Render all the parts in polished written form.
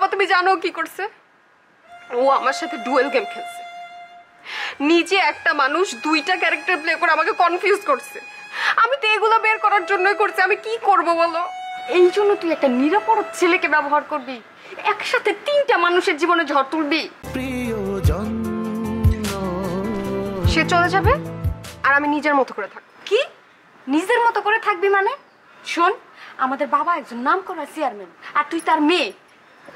আপা তুমি জানো কি করছে? ও আমার সাথে ডুয়েল গেম খেলছে। নিজে একটা মানুষ দুইটা ক্যারেক্টার প্লে করে আমাকে কনফিউজ করছে। আমি তো এগুলো বের করার জন্যই করছি, আমি কি করব বলো? এই জন্য তুই একটা নিরাপরাধ ছেলেকে ব্যবহার করবি, একসাথে তিনটা মানুষের জীবনে ঝড় তুলবি। সে চলে যাবে আর আমি নিজের মতো করে থাকবো। কি নিজের মতো করে থাকবি মানে? শোন, আমাদের বাবা একজন নামকরা চেয়ারম্যান, আর তুই তার মেয়ে।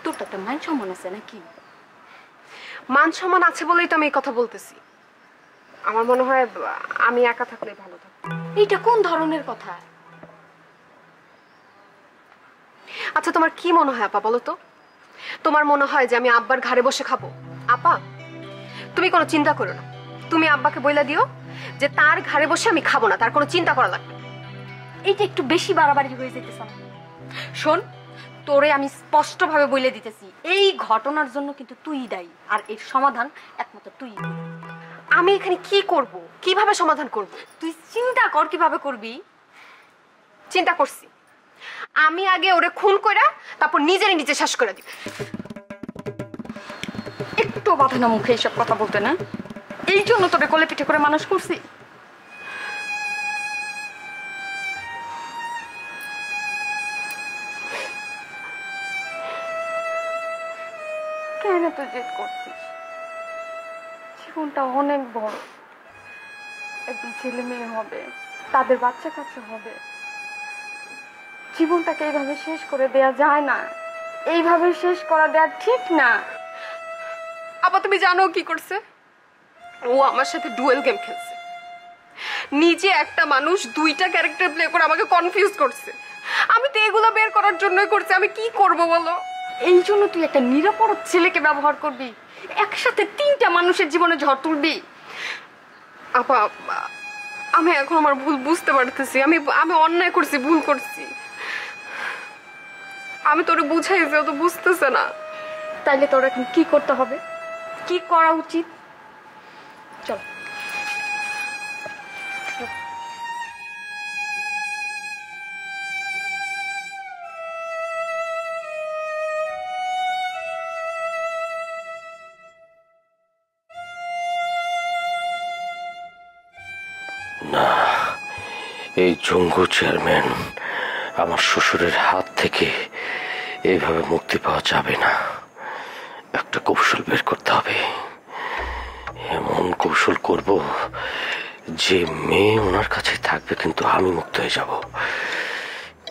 তোর তো একটা মান সম্মান আছে নাকি? মান সম্মান আছে বলেই তো আমি এই কথা বলতেছি। আমার মনে হয় আমি একা থাকলে ভালো থাকবো। এইটা কোন ধরনের কথা? আচ্ছা তোমার কি মনে হয় আপা বলো তো? তোমার মনে হয় যে আমি আব্বার ঘাড়ে বসে খাবো? আপা তুমি কোনো চিন্তা করো না, তুমি আব্বাকে বইলা দিও যে তার ঘাড়ে বসে আমি খাবো না, তার কোনো চিন্তা করা লাগবে। এইটা একটু বেশি বাড়াবাড়ি হয়ে যেতেছে না? শোন, তোরে আমি স্পষ্ট ভাবে বলে দিতেছি, এই ঘটনার জন্য কিন্তু তুই দায়ী, আর এর সমাধান একমাত্র তুই। আমি এখানে কি করব, কিভাবে সমাধান করব? তুই চিন্তা কর কিভাবে করবি। চিন্তা করছি, আমি আগে ওরে খুন কইরা তারপর নিজেরই নিজে শেষ করে দিব। একটু বাধা না মুখে এইসব কথা বলতে না? এই জন্য তোরে কোলে পিঠে করে মানুষ করছি। কেন তুই জেদ করছিস? জীবনটা অনেক বড়, একদিন ছেলে মেয়ে হবে, তাদের বাচ্চা কাচ্চা হবে। জীবনটাকে এইভাবে শেষ করে দেয়া যায় না, এইভাবে শেষ করা দেয়া ঠিক না। আপা তুমি জানো কি করছে? ও আমার সাথে ডুয়েল গেম খেলছে। নিজে একটা মানুষ দুইটা ক্যারেক্টার প্লে করে আমাকে কনফিউজ করছে। আমি তো এগুলো বের করার জন্যই করছি, আমি কি করব বলো? এই জন্য তুই একটা নিরাপরাধ ছেলেকে ব্যবহার করবি, একসাথে তিনটা মানুষের জীবনে ঝড় তুলবি। আপা আমি এখন আমার ভুল বুঝতে পারতেছি, আমি আমি অন্যায় করছি, ভুল করছি। আমি তোরে বুঝাইছি, ও তো বুঝতেছে না। তাইলে তোর এখন কি করতে হবে, কি করা উচিত? চল। না, এই জঙ্গু চেয়ারম্যান আমার শ্বশুরের হাত থেকে এইভাবে মুক্তি পাওয়া যাবে না। একটা কৌশল বের করতে হবে, এমন কৌশল করব যে মেয়ে ওনার কাছে থাকবে কিন্তু আমি মুক্ত হয়ে যাব।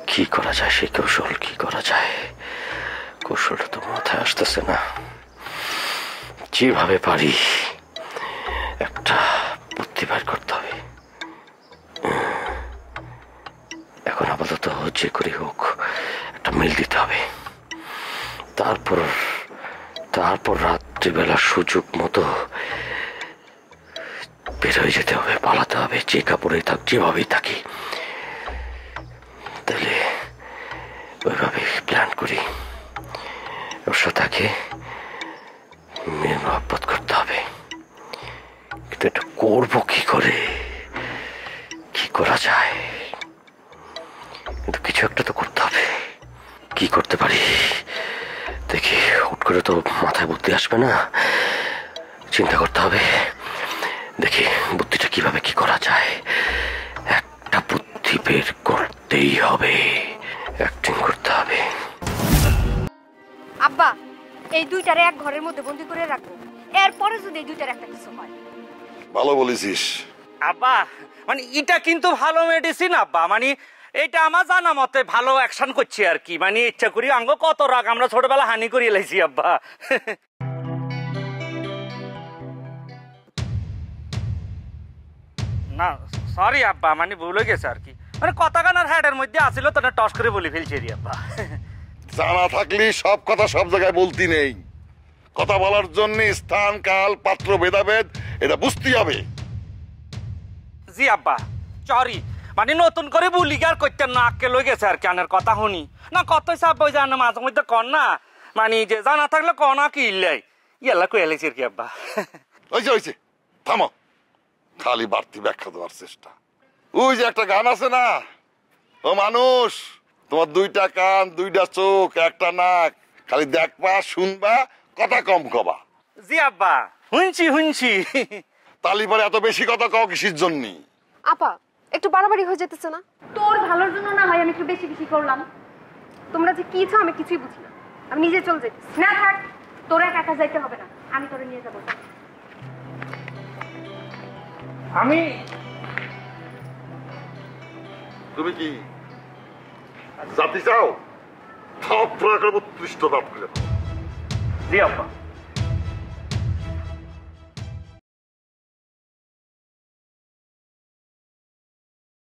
কি করা যায় সেই কৌশল, কি করা যায়? কৌশলটা তো মাথায় আসতেছে না। যেভাবে পারি একটা বুদ্ধি বের করতে হবে। এখন আপাতত যে করে হোক একটা মিল দিতে হবে, তারপর রাত্রিবেলা সুযোগ মতো বের হয়ে যেতে হবে, পালাতে হবে। যে কাপড়ে থাক, যেভাবেই থাকি, তাহলে ওইভাবে প্ল্যান করি। ওর সাথে মেয়ের মহব্বত করতে হবে, কিন্তু এটা করবো কি করে, কি করা যায়? কিন্তু কিছু একটা তো করতে হবে। কি করতে পারি দেখি, হুট করে তো মাথায় বুদ্ধি আসবে না, চিন্তা করতে হবে। দেখি বুদ্ধিটা কিভাবে কি করা যায়। একটা বুদ্ধি বের করতেই হবে, অ্যাক্টিং করতে হবে। আব্বা, এই দুইটারে এক ঘরের মধ্যে বন্দি করে রাখবো, এরপরে যদি এই দুইটার একটা কিছু হয়। ভালো বলেছিস আব্বা, মানে এটা কিন্তু ভালো মেডিসিন আব্বা। মানে এটা আমার জানা মতে ভালো অ্যাকশন করছি আর কি। মানে ইচ্ছা করি আঙ্গ কত রাগ আমরা ছোটবেলা হানি করিয়ে লাইছি আব্বা। না সরি আব্বা, মানে ভুল হয়ে গেছে আর কি। মানে কথা কানার হ্যাডের মধ্যে আসিল তো টস করে বলে ফেলছি রে আব্বা। জানা থাকলে সব কথা সব জায়গায় বলতি নেই। কথা বলার জন্য স্থান কাল পাত্র ভেদাভেদ এটা বুঝতে হবে। জি আব্বা সরি, মানে নতুন করে বুলি আর করতেন না, আজকে লই গেছে আর কি। আনের কথা শুনি না কত আব্বা, ওই জানা মাঝে মধ্যে কন না, মানে যে জানা থাকলে কনা কি ইল্লাই ইয়াল্লা কয়ে লাইছি আর কি আব্বা। হয়েছে থামো, খালি বাড়তি ব্যাখ্যা দেওয়ার চেষ্টা। ওই যে একটা গান আছে না, ও মানুষ তোমার দুইটা কান দুইটা চোখ একটা নাক খালি দেখবা শুনবা কথা কম কবা। জি আব্বা শুনছি তালি পরে এত বেশি কথা কও কিসের জন্য? আপা একটু বাড়াবাড়ি হয়ে যেতেছে না? তোর ভালোর জন্য না হয় আমি একটু বেশি বেশি করলাম। তোমরা যে কি চাও আমি কিছুই বুঝি না, আমি নিজে চলে যেতেছি। না থাক, তোরা একা যাইতে হবে না, আমি তোরে নিয়ে যাবো। আমি তুমি কি জাতি চাও? সব প্রয়োগ করবো ৩০ দাঁত করে। জি আব্বা।